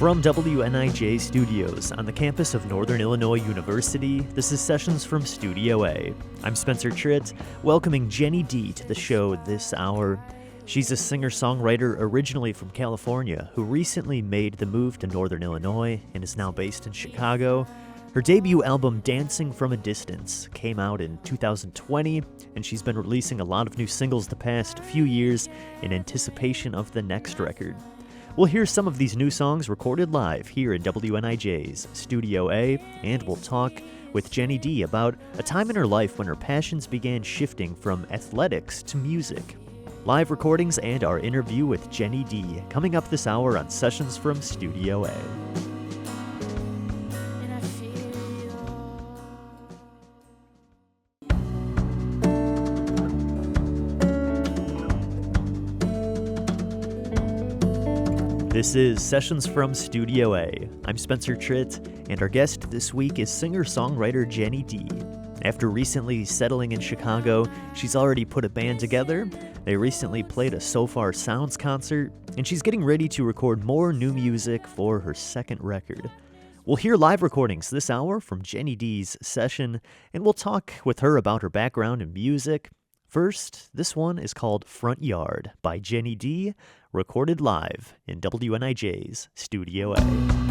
From WNIJ Studios on the campus of Northern Illinois University, this is Sessions from Studio A. I'm Spencer Tritt, welcoming Jenny D to the show this hour. She's a singer-songwriter originally from California who recently made the move to Northern Illinois and is now based in Chicago. Her debut album, Dancing from a Distance, came out in 2020, and she's been releasing a lot of new singles the past few years in anticipation of the next record. We'll hear some of these new songs recorded live here in WNIJ's Studio A, and we'll talk with Jenny D about a time in her life when her passions began shifting from athletics to music. Live recordings and our interview with Jenny D coming up this hour on Sessions from Studio A. This is Sessions from Studio A. I'm Spencer Tritt, and our guest this week is singer-songwriter Jenny D. After recently settling in Chicago, she's already put a band together. They recently played a So Far Sounds concert, and she's getting ready to record more new music for her second record. We'll hear live recordings this hour from Jenny D's session, and we'll talk with her about her background in music. First, this one is called Front Yard by Jenny D, recorded live in WNIJ's Studio A.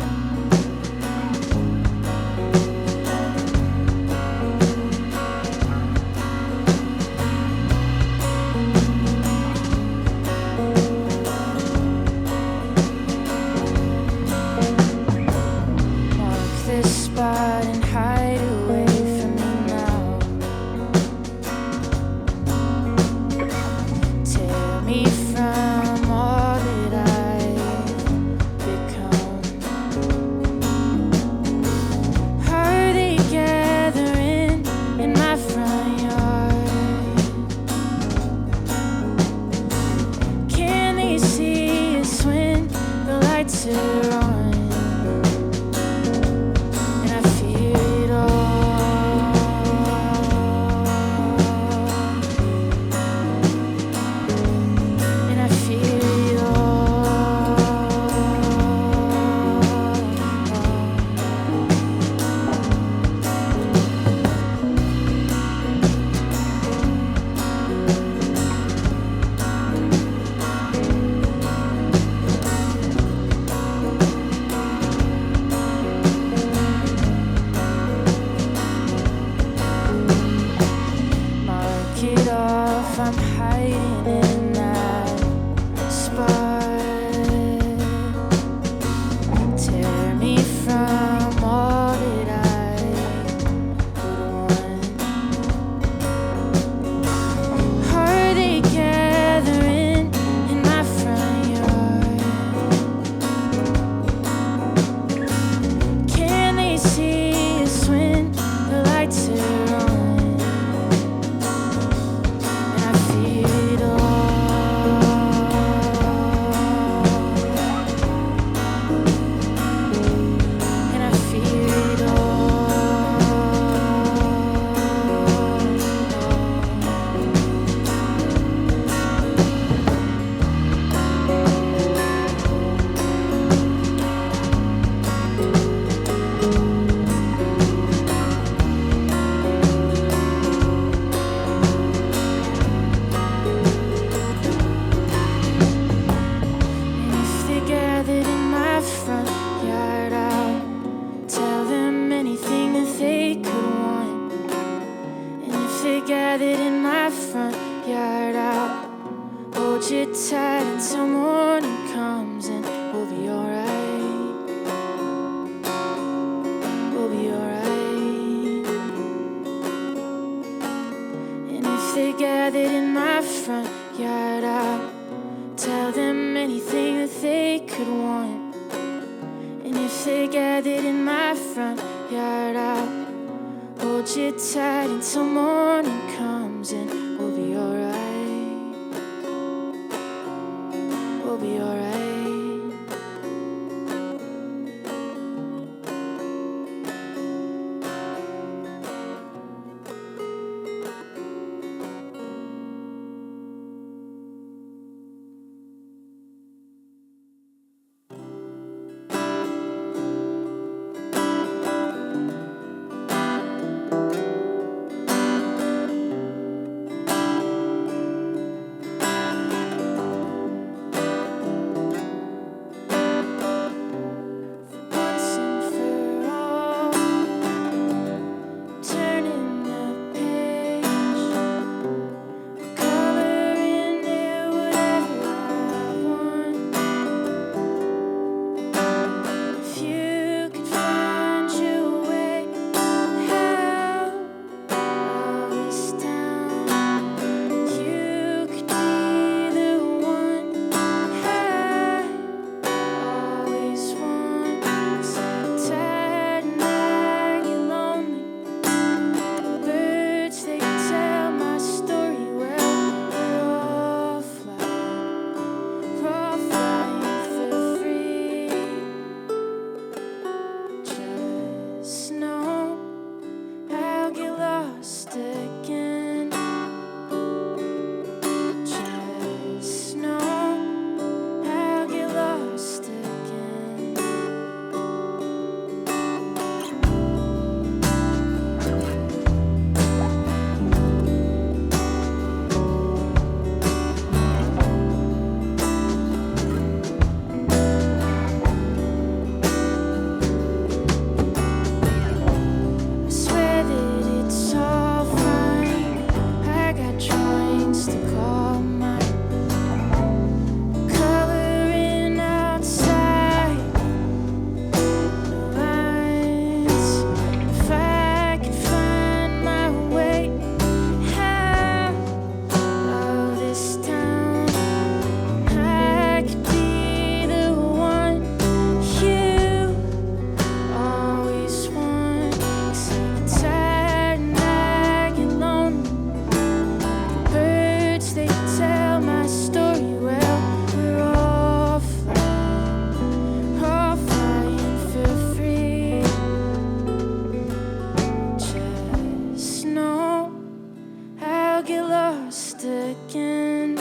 I'll get lost again.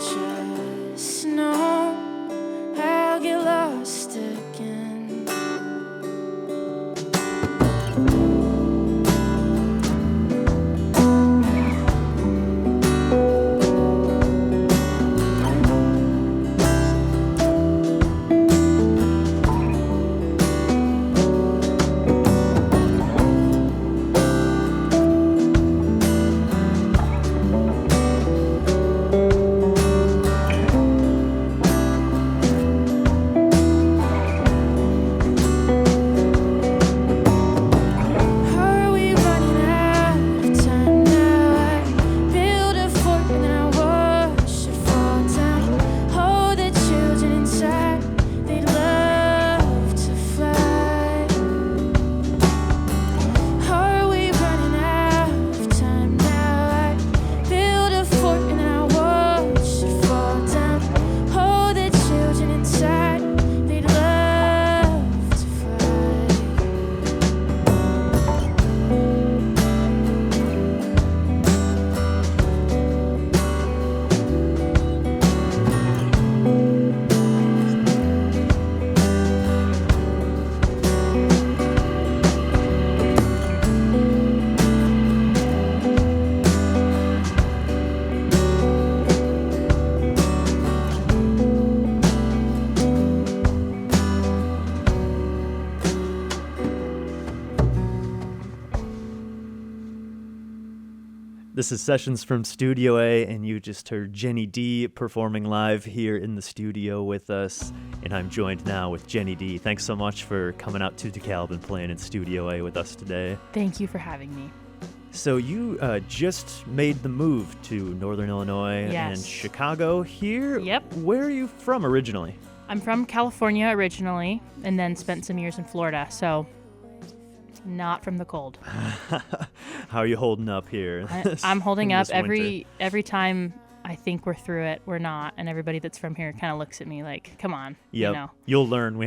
Just know I'll get lost again. This is Sessions from Studio A, and you just heard Jenny D performing live here in the studio with us. And I'm joined now with Jenny D. Thanks so much for coming out to DeKalb and playing in Studio A with us today. Thank you for having me. So you just made the move to Northern Illinois and Chicago here. Yep. Where are you from originally? I'm from California originally, and then spent some years in Florida, so not from the cold. How are you holding up here? I'm holding up. Winter? Every time I think we're through it, we're not, and everybody that's from here kind of looks at me like, "Come on, Yep. you know." You'll learn. We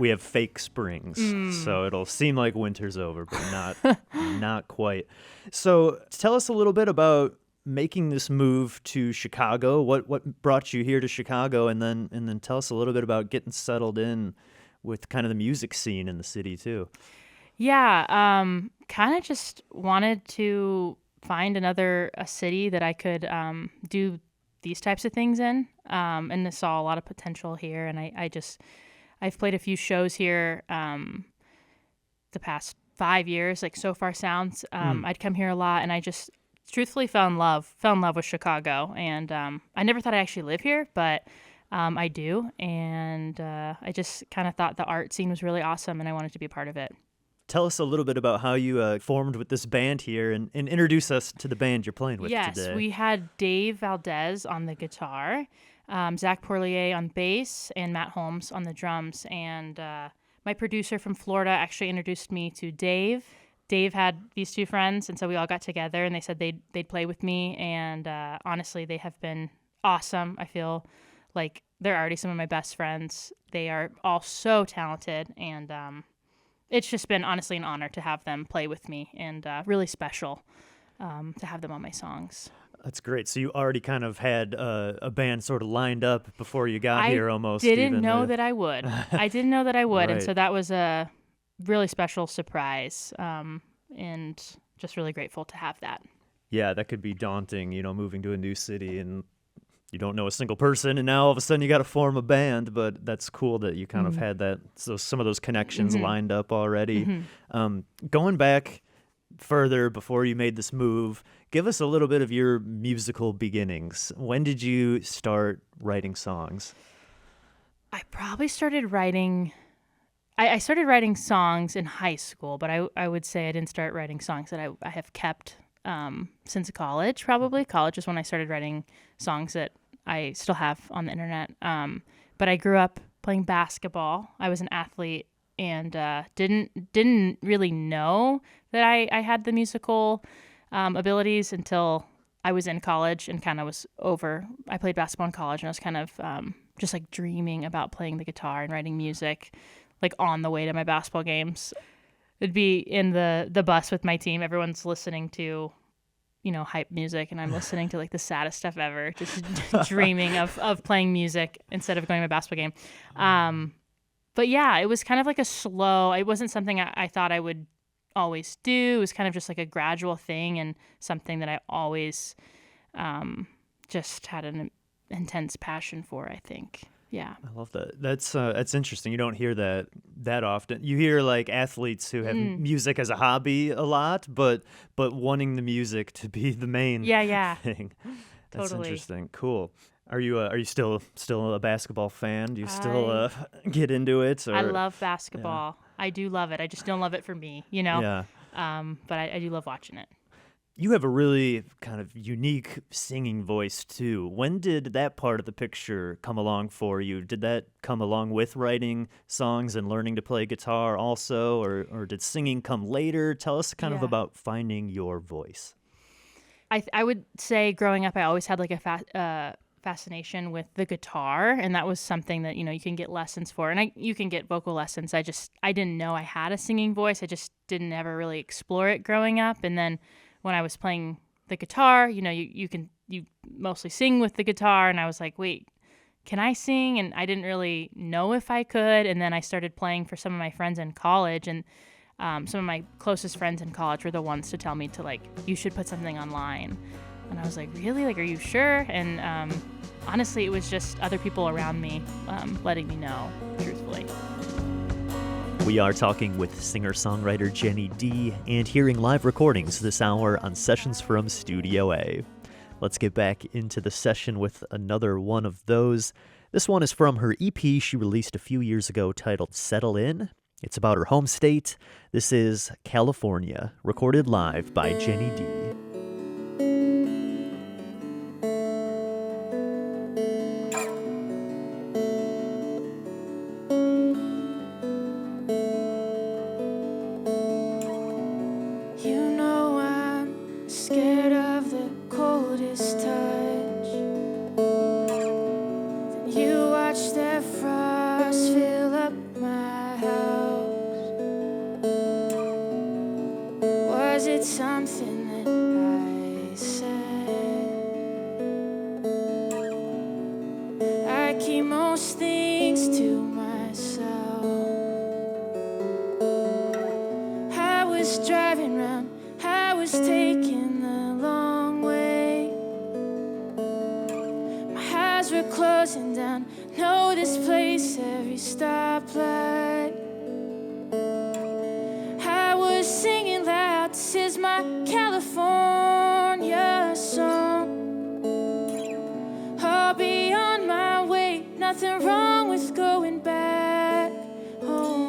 have fake springs, so it'll seem like winter's over, but not quite. So tell us a little bit about making this move to Chicago. What brought you here to Chicago, and then tell us a little bit about getting settled in with kind of the music scene in the city too. Yeah, kind of just wanted to find a city that I could do these types of things in, and I saw a lot of potential here. And I've played a few shows here the past 5 years, like So Far Sounds. I'd come here a lot, and I just truthfully fell in love with Chicago. And I never thought I'd actually live here, but I do. And I just kind of thought the art scene was really awesome, and I wanted to be a part of it. Tell us a little bit about how you formed with this band here, and introduce us to the band you're playing with today. Yes, we had Dave Valdez on the guitar, Zach Porlier on bass, and Matt Holmes on the drums. And my producer from Florida actually introduced me to Dave. Dave had these two friends, and so we all got together, and they said they'd play with me. And honestly, they have been awesome. I feel like they're already some of my best friends. They are all so talented, and it's just been honestly an honor to have them play with me, and really special to have them on my songs. That's great. So you already kind of had a band sort of lined up before you got here almost. I didn't know that I would. I didn't know that I would. Right. And so that was a really special surprise, and just really grateful to have that. Yeah, that could be daunting, moving to a new city and you don't know a single person, and now all of a sudden you got to form a band. But that's cool that you kind of had that. So some of those connections lined up already. Going back further before you made this move, give us a little bit of your musical beginnings. When did you start writing songs? I probably started writing. I started writing songs in high school, but I would say I didn't start writing songs that I have kept since college. Probably college is when I started writing songs that I still have on the internet. But I grew up playing basketball. I was an athlete, and didn't really know that I had the musical abilities until I was in college and kind of was over. I played basketball in college, and I was kind of just like dreaming about playing the guitar and writing music, like on the way to my basketball games. It'd be in the bus with my team. Everyone's listening to hype music, and I'm listening to like the saddest stuff ever, just dreaming of playing music instead of going to a basketball game. But yeah, it was kind of like it wasn't something I thought I would always do. It was kind of just like a gradual thing, and something that I always just had an intense passion for, I think. Yeah. I love that. That's interesting. You don't hear that often. You hear like athletes who have music as a hobby a lot, but wanting the music to be the main thing. That's Totally. interesting. Cool. Are you still a basketball fan? Do you still get into it? Or? I love basketball. I do love it. I just don't love it for me, Yeah. But I do love watching it. You have a really kind of unique singing voice, too. When did that part of the picture come along for you? Did that come along with writing songs and learning to play guitar also, or did singing come later? Tell us kind of about finding your voice. I would say growing up, I always had like a fascination with the guitar, and that was something that, you can get lessons for. And you can get vocal lessons. I didn't know I had a singing voice. I just didn't ever really explore it growing up. And then when I was playing the guitar, you mostly sing with the guitar, and I was like, wait, can I sing? And I didn't really know if I could. And then I started playing for some of my friends in college, and some of my closest friends in college were the ones to tell me to, like, you should put something online. And I was like, really? Like, are you sure? And honestly, it was just other people around me letting me know, truthfully. We are talking with singer-songwriter Jenny D and hearing live recordings this hour on Sessions from Studio A. Let's get back into the session with another one of those. This one is from her EP she released a few years ago titled Settle In. It's about her home state. This is California, recorded live by Jenny D. Scared of the coldest touch. Then you watch that frost fill up my house. Was it something that I said? I keep most things to myself. I was driving round, I was taking the long way. My eyes were closing down, know this place every stoplight. I was singing loud, this is my California song. I'll be on my way, nothing wrong with going back home.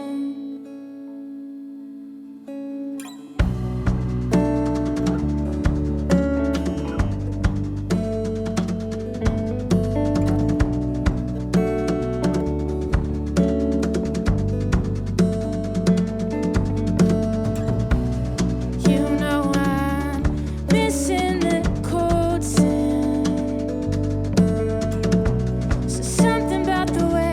Something about the way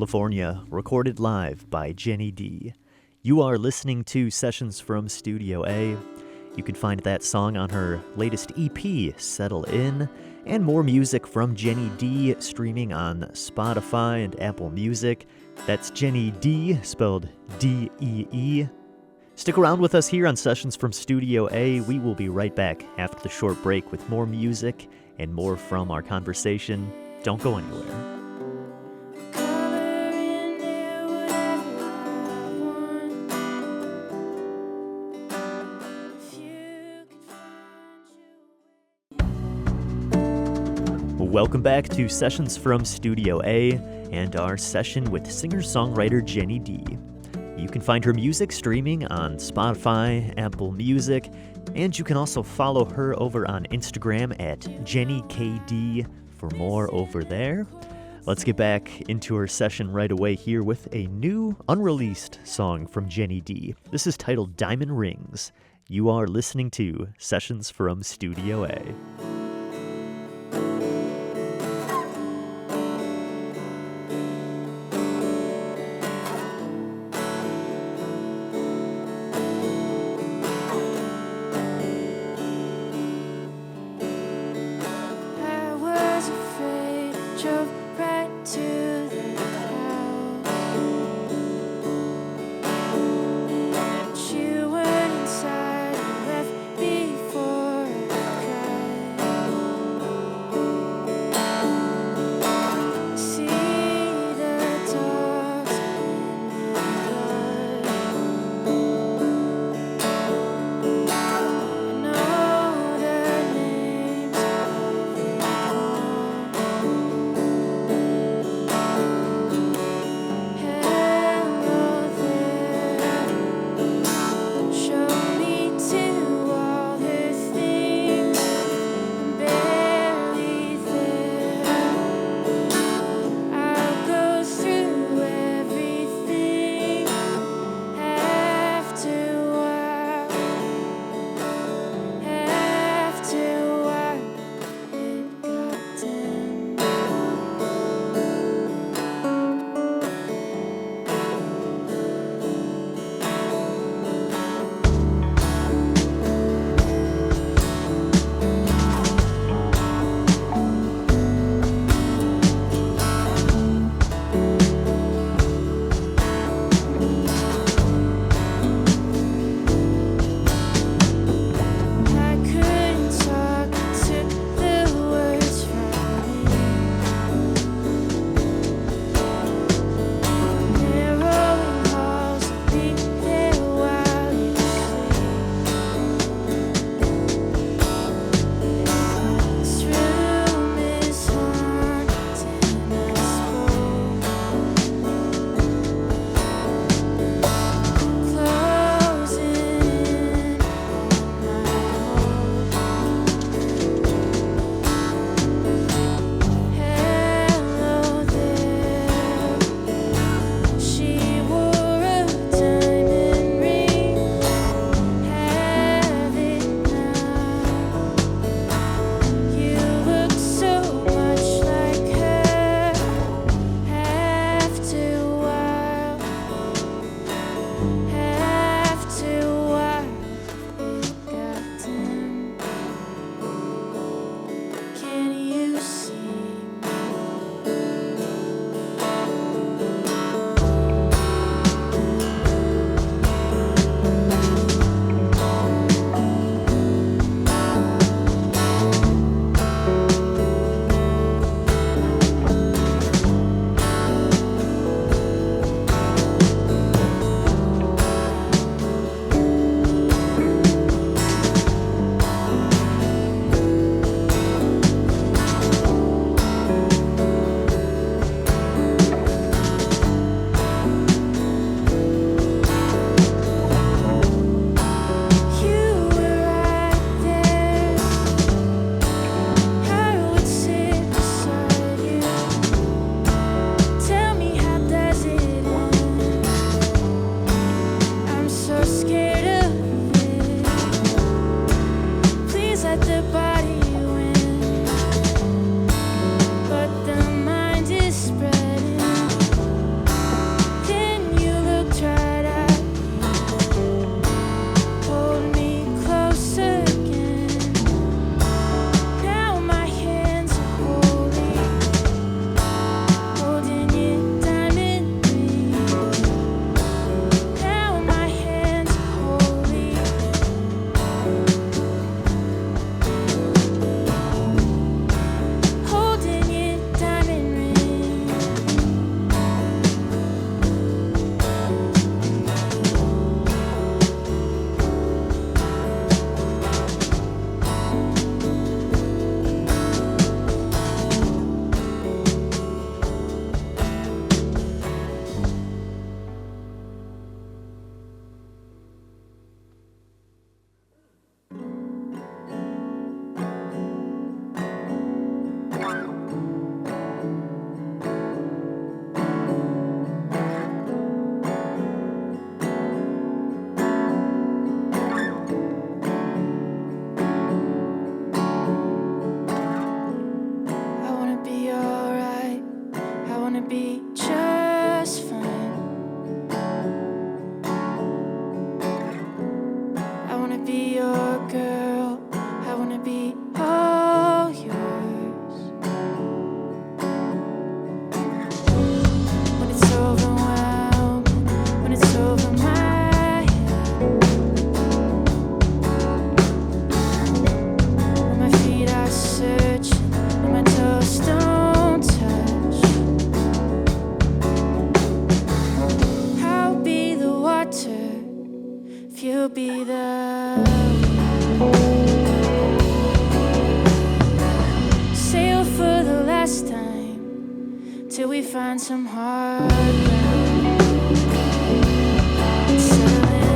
California, recorded live by Jenny D. You are listening to Sessions from Studio A. You can find that song on her latest EP, Settle In, and more music from Jenny D streaming on Spotify and Apple Music. That's Jenny D, spelled D-E-E. Stick around with us here on Sessions from Studio A. We will be right back after the short break with more music and more from our conversation. Don't go anywhere. Welcome back to Sessions from Studio A and our session with singer-songwriter Jenny D. You can find her music streaming on Spotify, Apple Music, and you can also follow her over on Instagram at JennyKD for more over there. Let's get back into her session right away here with a new, unreleased song from Jenny D. This is titled Diamond Rings. You are listening to Sessions from Studio A. You weren't inside, I left before I cried. you'll be the sail for the last time till we find some hard ground. Settle in.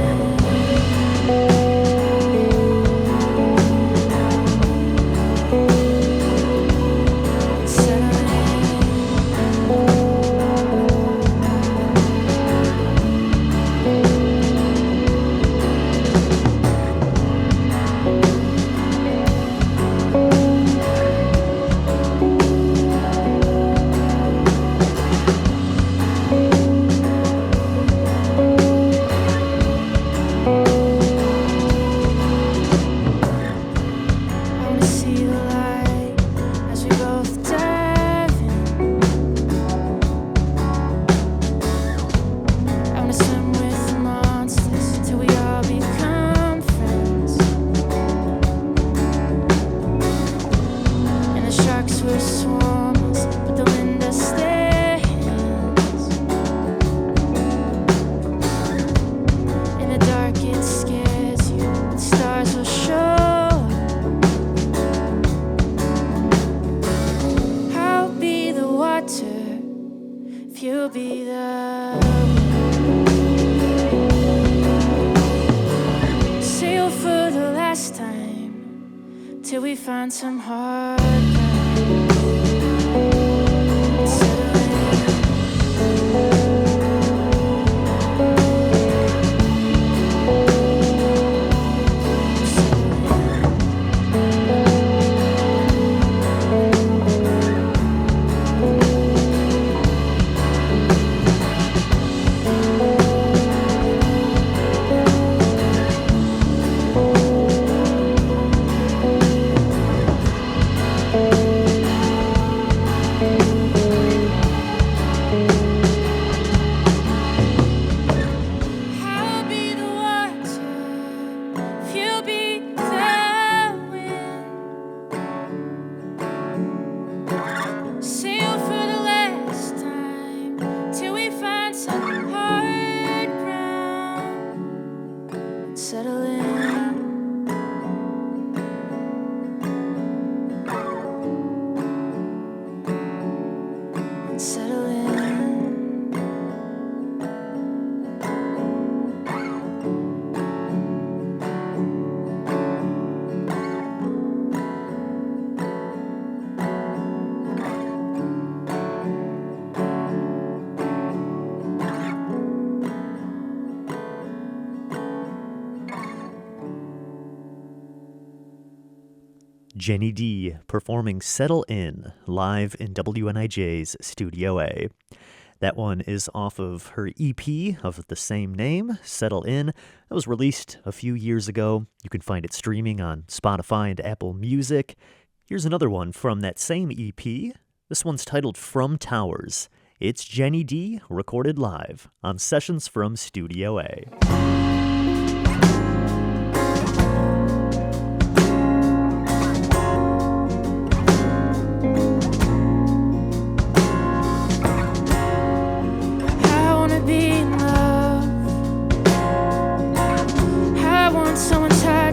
You'll be the sail for the last time till we find some hard ground. Settle in. Settle in. Settle in. Jenny D performing Settle In live in WNIJ's Studio A. That one is off of her EP of the same name, Settle In. That was released a few years ago. You can find it streaming on Spotify and Apple Music. Here's another one from that same EP. This one's titled From Towers. It's Jenny D recorded live on Sessions from Studio A.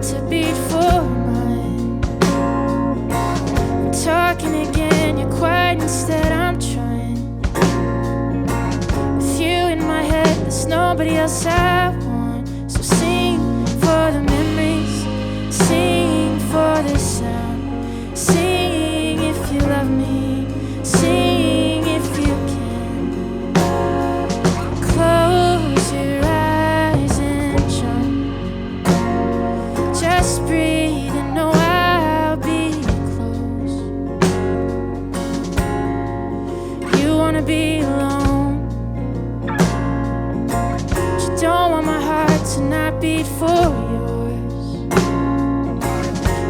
To beat for mine. I'm talking again, you're quiet instead. I'm trying. With you in my head, there's nobody else I want. So sing for the memories, sing for the sound. Sing if you love me, sing if you can. Close your eyes and jump. Just breathe and know I'll be close. You wanna be alone, but you don't want my heart to not beat for yours.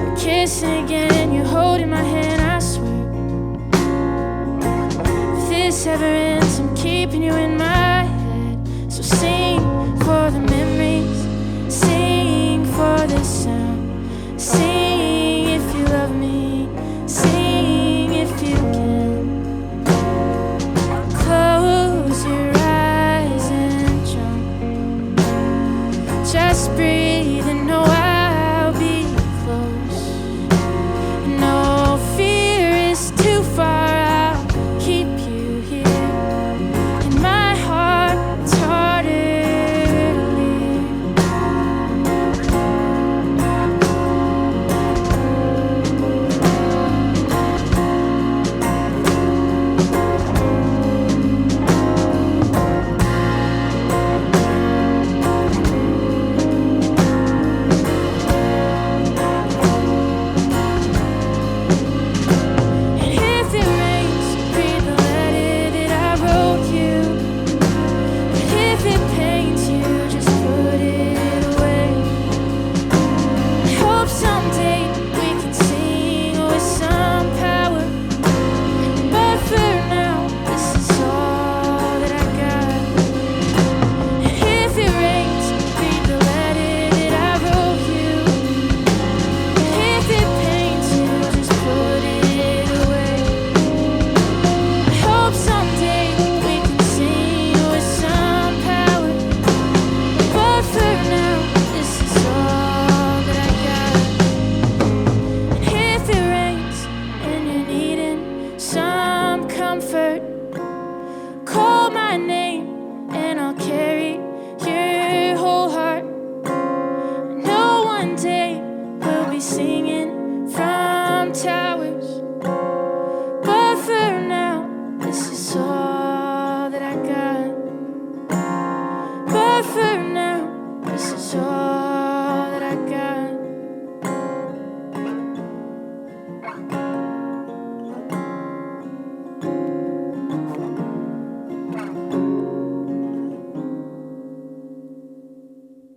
We're kissing again, you're holding my hand, I swear. If this ever ends, I'm keeping you in my head. So sing for the memories, sing for the sound. Sing if you love me, sing if you can. Close your eyes and jump. Just breathe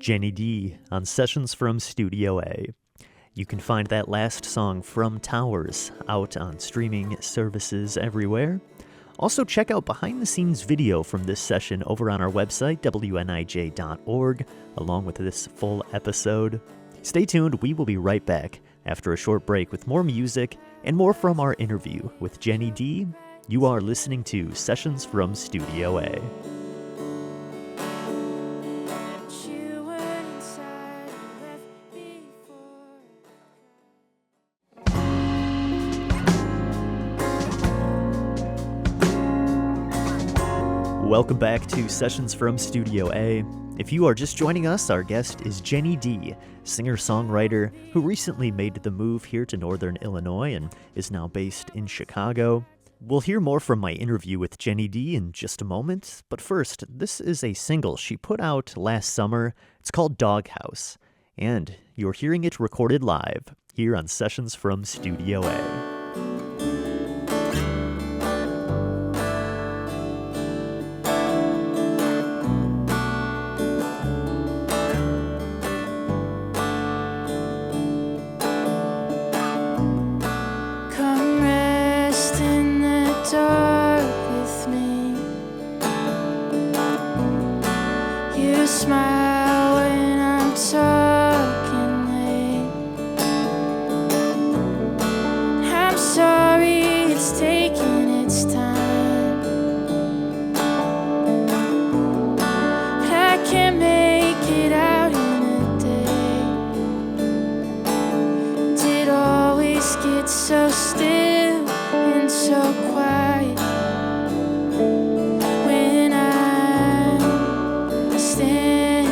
Jenny D on Sessions from Studio A. You can find that last song, From Towers, out on streaming services everywhere. Also, check out behind-the-scenes video from this session over on our website, wnij.org, along with this full episode. Stay tuned, we will be right back after a short break with more music and more from our interview with Jenny D. You are listening to Sessions from Studio A. Welcome back to Sessions from Studio A. If you are just joining us, our guest is Jenny D, singer-songwriter who recently made the move here to Northern Illinois and is now based in Chicago. We'll hear more from my interview with Jenny D in just a moment, but first, this is a single she put out last summer. It's called Doghouse, and you're hearing it recorded live here on Sessions from Studio A. Smile when I'm talking late. I'm sorry it's taking its time, but I can't make it out in a day. Did always get so still and so quiet when I'm standing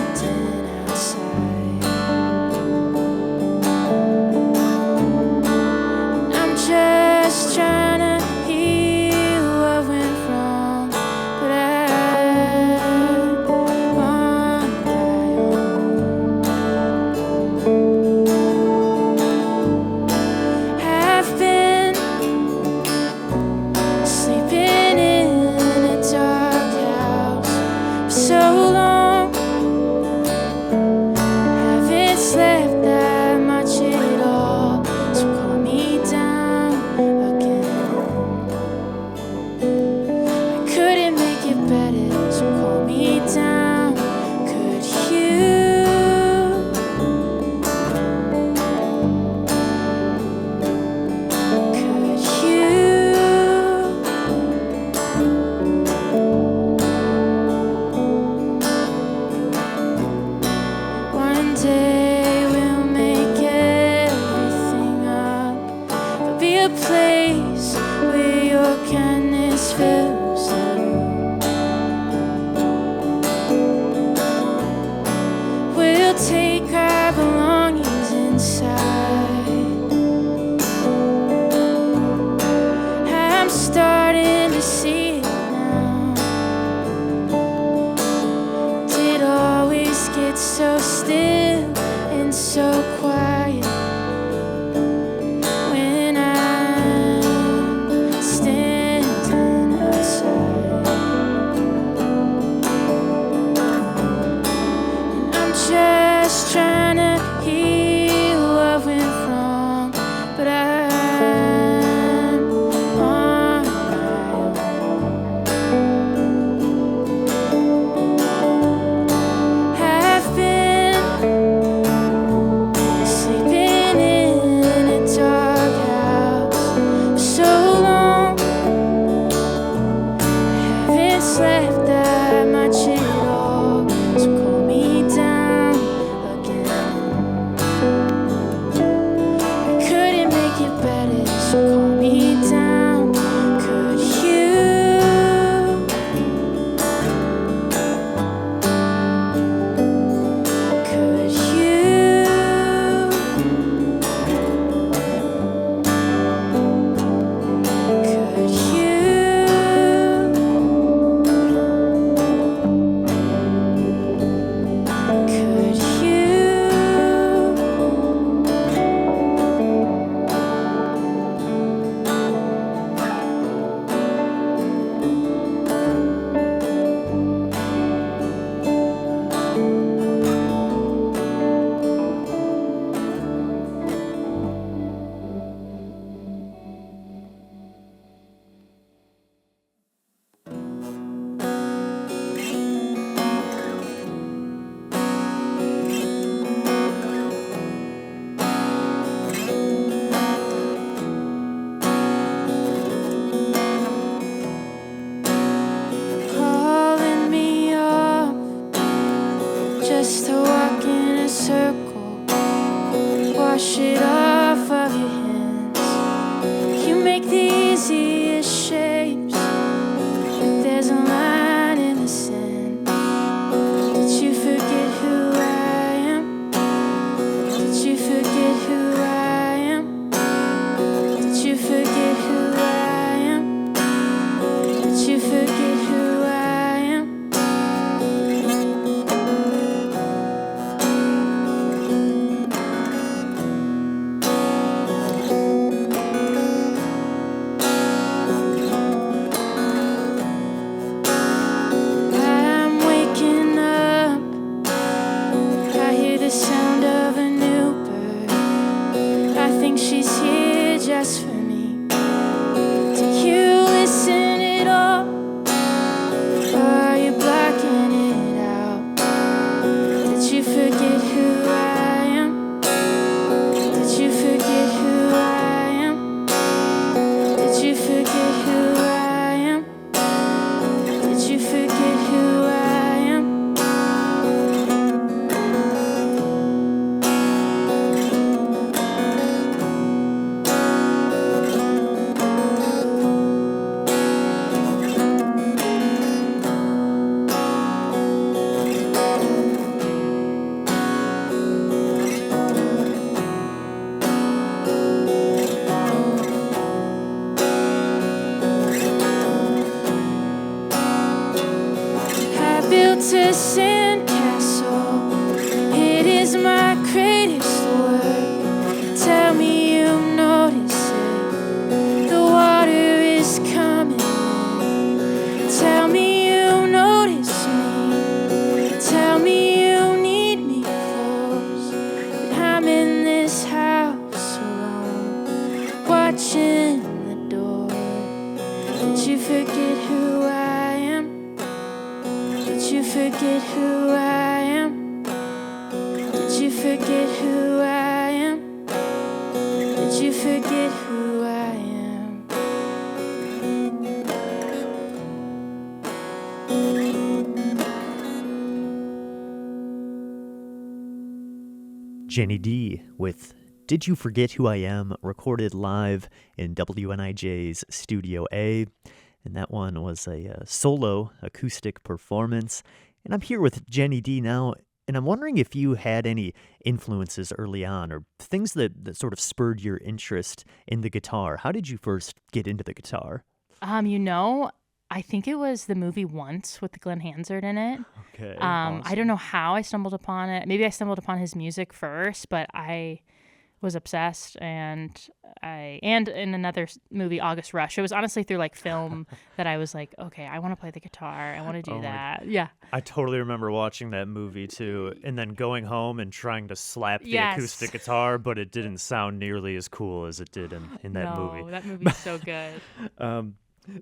so still and so quiet when I'm standing outside, and I'm just trying to heal what went wrong, but I'm on my own. I've been sleeping in a doghouse for so long. Haven't slept that much at all, so calm me down wash it off of your hands. You make the easiest shapes. There's a line in the sand. Did you forget who I am? Did you forget who I am? Did you forget who I am? Did you forget who I am? I'm waking up. I hear the sound of a new bird. I think she's here just for me. Do you listen at all? Or are you blocking it out? Did you forget who I am? Did you forget who I am? Did you forget who I am? Did you forget who I am? I built a sandcastle. It is my greatest work. Tell me you notice it. The water is coming in. Tell me you notice me. Tell me you need me close. But I'm in this house alone, watching the door. Did you forget who I am? Did you forget who I am? Did you forget who I am? Did you forget who I am? Jenny D with Did You Forget Who I Am, recorded live in WNIJ's Studio A. And that one was a solo acoustic performance. And I'm here with Jenny D now, and I'm wondering if you had any influences early on or things that sort of spurred your interest in the guitar. How did you first get into the guitar? I think it was the movie Once with Glenn Hansard in it. Okay. I don't know how I stumbled upon it. Maybe I stumbled upon his music first, but I was obsessed, and in another movie, August Rush. It was honestly through like film that I was like, okay, I want to play the guitar. I want to do that. Yeah. I totally remember watching that movie too, and then going home and trying to slap the Yes. acoustic guitar, but it didn't sound nearly as cool as it did in that No, movie. that movie's so good.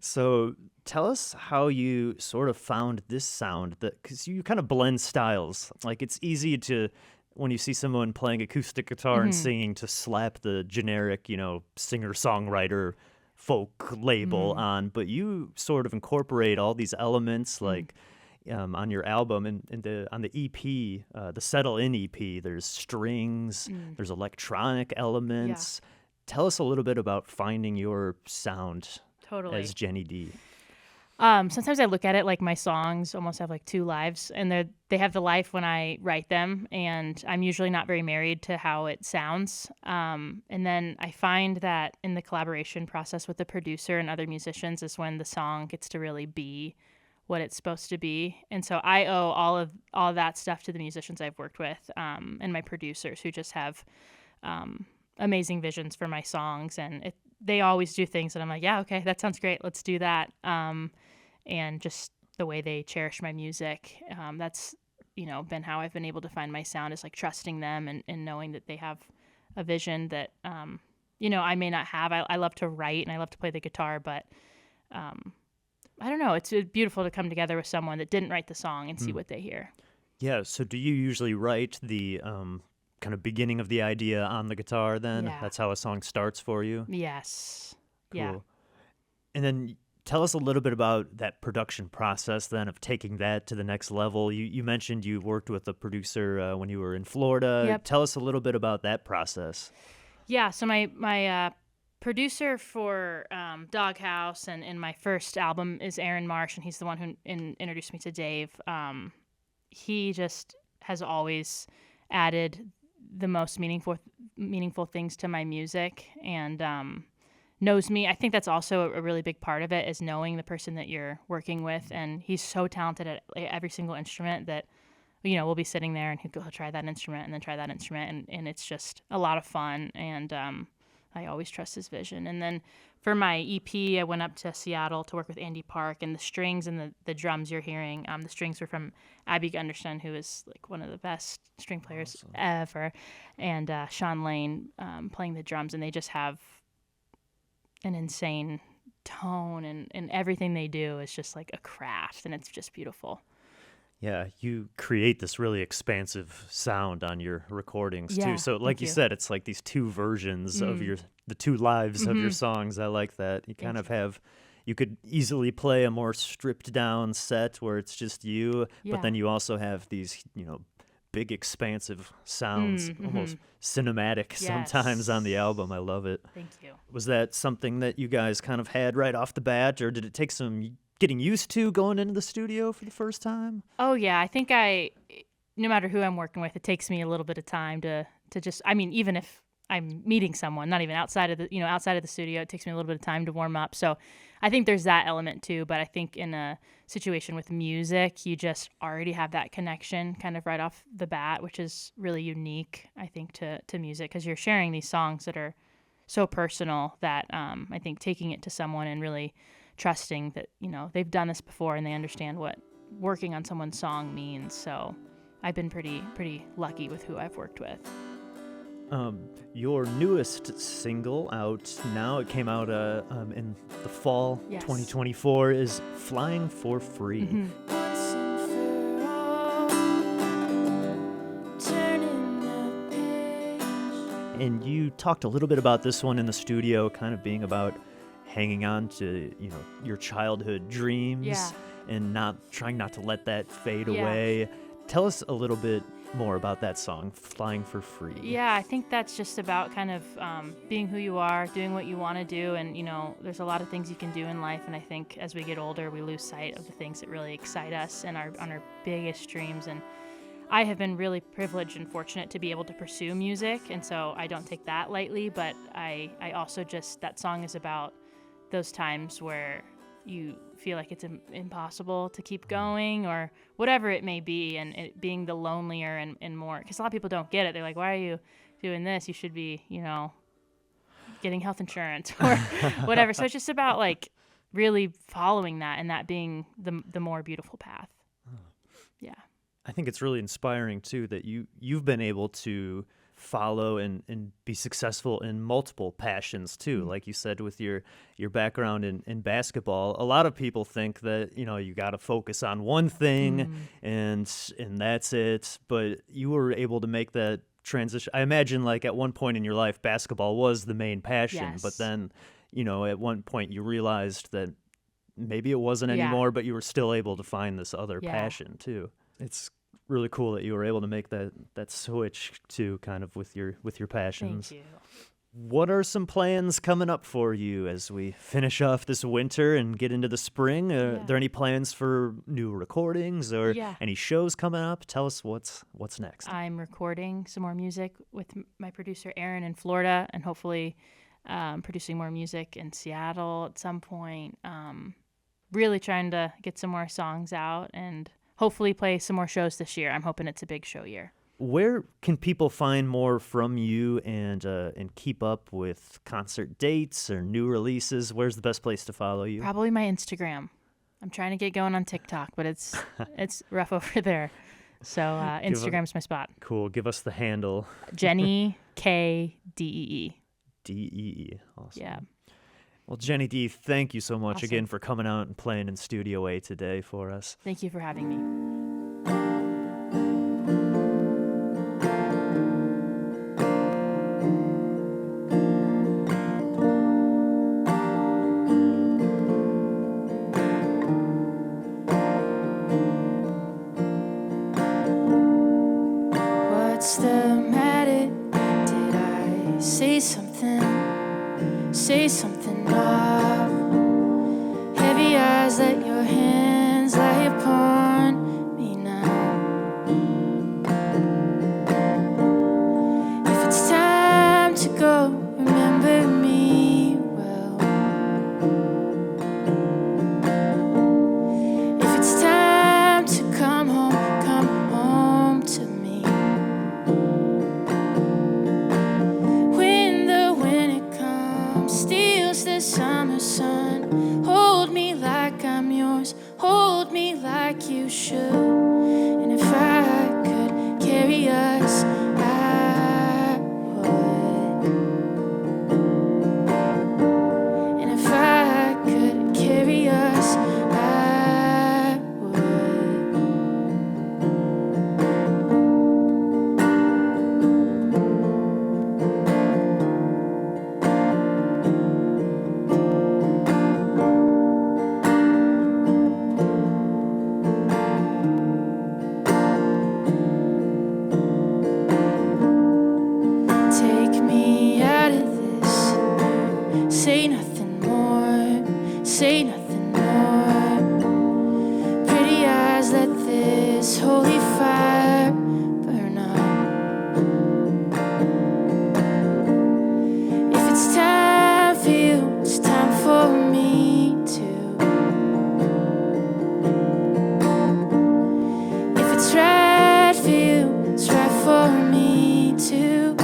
So tell us how you sort of found this sound, because you kind of blend styles. Like it's easy to, when you see someone playing acoustic guitar and singing, to slap the generic, singer-songwriter folk label on, but you sort of incorporate all these elements, like on your album and on the EP, the Settle In EP. There's strings, there's electronic elements. Tell us a little bit about finding your sound Totally. as Jenny D. Sometimes I look at it like my songs almost have like two lives, and they have the life when I write them, and I'm usually not very married to how it sounds. And then I find that in the collaboration process with the producer and other musicians is when the song gets to really be what it's supposed to be. And so I owe all of that stuff to the musicians I've worked with, and my producers, who just have amazing visions for my songs, and they always do things that I'm like, yeah, okay, that sounds great, let's do that. And just the way they cherish my music, that's been how I've been able to find my sound, is like trusting them and knowing that they have a vision that I may not have. I love to write and I love to play the guitar, but I don't know, it's beautiful to come together with someone that didn't write the song and see what they hear. Yeah, so do you usually write the kind of beginning of the idea on the guitar then? Yeah. That's how a song starts for you? Yes. Cool. Yeah. And then Tell us a little bit about that production process then of taking that to the next level. You mentioned you worked with a producer when you were in Florida. Yep. Tell us a little bit about that process. Yeah, so my producer for Doghouse and my first album is Aaron Marsh, and he's the one who introduced me to Dave. He just has always added the most meaningful things to my music, and knows me. I think that's also a really big part of it, is knowing the person that you're working with. And he's so talented at every single instrument that, we'll be sitting there and he'll try that instrument and then try that instrument. And it's just a lot of fun. And I always trust his vision. And then for my EP, I went up to Seattle to work with Andy Park, and the strings and the drums you're hearing, the strings were from Abby Gunderson, who is like one of the best string players ever, and Sean Lane playing the drums. And they just have an insane tone, and everything they do is just like a craft, and it's just beautiful. Yeah, you create this really expansive sound on your recordings too. So like you said, it's like these two versions of the two lives of your songs. I like that. You kind of have, you could easily play a more stripped down set where it's just you, but then you also have these, big expansive sounds, almost cinematic sometimes on the album. I love it. Thank you. Was that something that you guys kind of had right off the bat, or did it take some getting used to going into the studio for the first time? Oh yeah, I think no matter who I'm working with, it takes me a little bit of time to just, even if I'm meeting someone, not even outside of the studio, it takes me a little bit of time to warm up. So I think there's that element too, but I think in a situation with music, you just already have that connection kind of right off the bat, which is really unique, I think, to music, because you're sharing these songs that are so personal that I think taking it to someone and really trusting that, they've done this before and they understand what working on someone's song means. So I've been pretty lucky with who I've worked with. Your newest single out now, it came out in the fall 2024, is Flying for Free. Mm-hmm. Once and for all, turning the page. And you talked a little bit about this one in the studio, kind of being about hanging on to, your childhood dreams and trying not to let that fade away. Tell us a little bit more about that song, Flying for Free. Yeah, I think that's just about kind of being who you are, doing what you want to do. And, there's a lot of things you can do in life. And I think as we get older, we lose sight of the things that really excite us and on our biggest dreams. And I have been really privileged and fortunate to be able to pursue music. And so I don't take that lightly. But I also that song is about those times where you feel like it's impossible to keep going, or whatever it may be, and it being the lonelier and more, because a lot of people don't get it. They're like, why are you doing this? You should be, getting health insurance or whatever. So it's just about like really following that, and that being the more beautiful path. Yeah. I think it's really inspiring too that you've been able to follow and be successful in multiple passions too. Like you said, with your background in basketball, a lot of people think that, you got to focus on one thing and that's it. But you were able to make that transition. I imagine like at one point in your life, basketball was the main passion, but then, at one point you realized that maybe it wasn't anymore, but you were still able to find this other passion too. It's really cool that you were able to make that switch to kind of with your passions. Thank you. What are some plans coming up for you as we finish off this winter and get into the spring? Are there any plans for new recordings or any shows coming up? Tell us what's next. I'm recording some more music with my producer Aaron in Florida, and hopefully producing more music in Seattle at some point. Really trying to get some more songs out and hopefully play some more shows this year. I'm hoping it's a big show year. Where can people find more from you and keep up with concert dates or new releases? Where's the best place to follow you? Probably my Instagram. I'm trying to get going on TikTok, but it's rough over there. So Instagram's my spot. Cool. Give us the handle. Jenny K Dee. Dee. Awesome. Yeah. Well, Jenny D, thank you so much Awesome. again for coming out and playing in Studio A today for us. Thank you for having me. what's the matter? Did I say something off? Heavy eyes, let your hands lie upon me now. If it's time to go, remember me well. If it's time to come home to me. When the winter comes, steals the summer sun, hold me like I'm yours, hold me like you should. And if I could carry us, I would. And if I could carry us, I would. Take me out of this. Say nothing more. Say nothing more. Pretty eyes, let this holy fire burn up. If it's time for you, it's time for me too. If it's right for you, it's right for me too.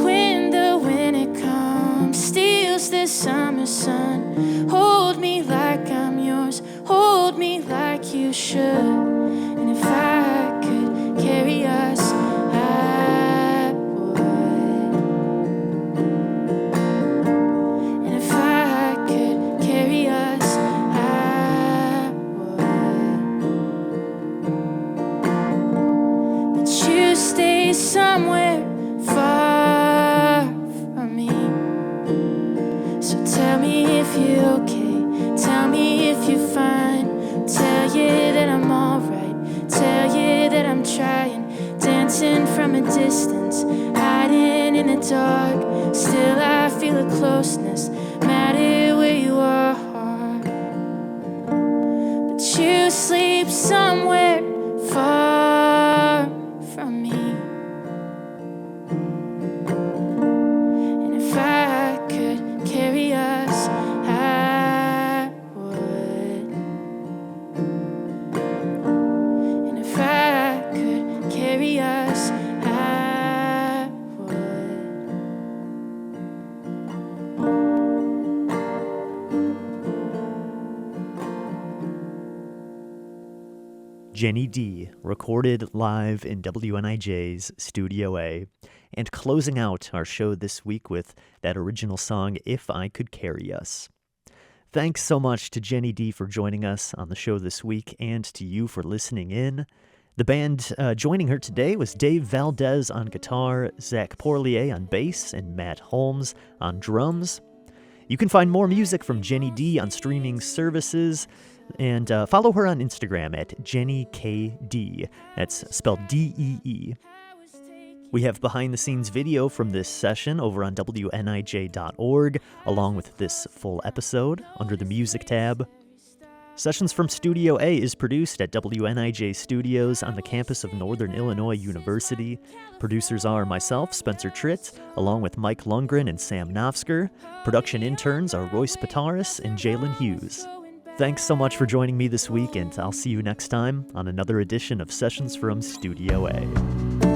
When the winter comes, steals the summer sun, hold me like I'm yours, hold me like you should. And if I could carry us, I would. And if I could carry us, I would. But you stay somewhere far from me. So tell me if you're okay, tell me if you're fine. Tell you that I'm alright, tell you that I'm trying. Dancing from a distance, hiding in the dark. Still I feel a closeness, matter where you are. But you sleep somewhere far from me. And if I could carry us, I would. And if I could carry us, I would. Jenny D, recorded live in WNIJ's Studio A, and closing out our show this week with that original song, If I Could Carry Us. Thanks so much to Jenny D for joining us on the show this week, and to you for listening in. The band joining her today was Dave Valdez on guitar, Zach Porlier on bass, and Matt Holmes on drums. You can find more music from Jenny D on streaming services, and follow her on Instagram at JennyKD. That's spelled D-E-E. We have behind-the-scenes video from this session over on WNIJ.org, along with this full episode under the Music tab. Sessions from Studio A is produced at WNIJ Studios on the campus of Northern Illinois University. Producers are myself, Spencer Tritt, along with Mike Lundgren and Sam Nofsker. Production interns are Royce Pataris and Jalen Hughes. Thanks so much for joining me this week, and I'll see you next time on another edition of Sessions from Studio A.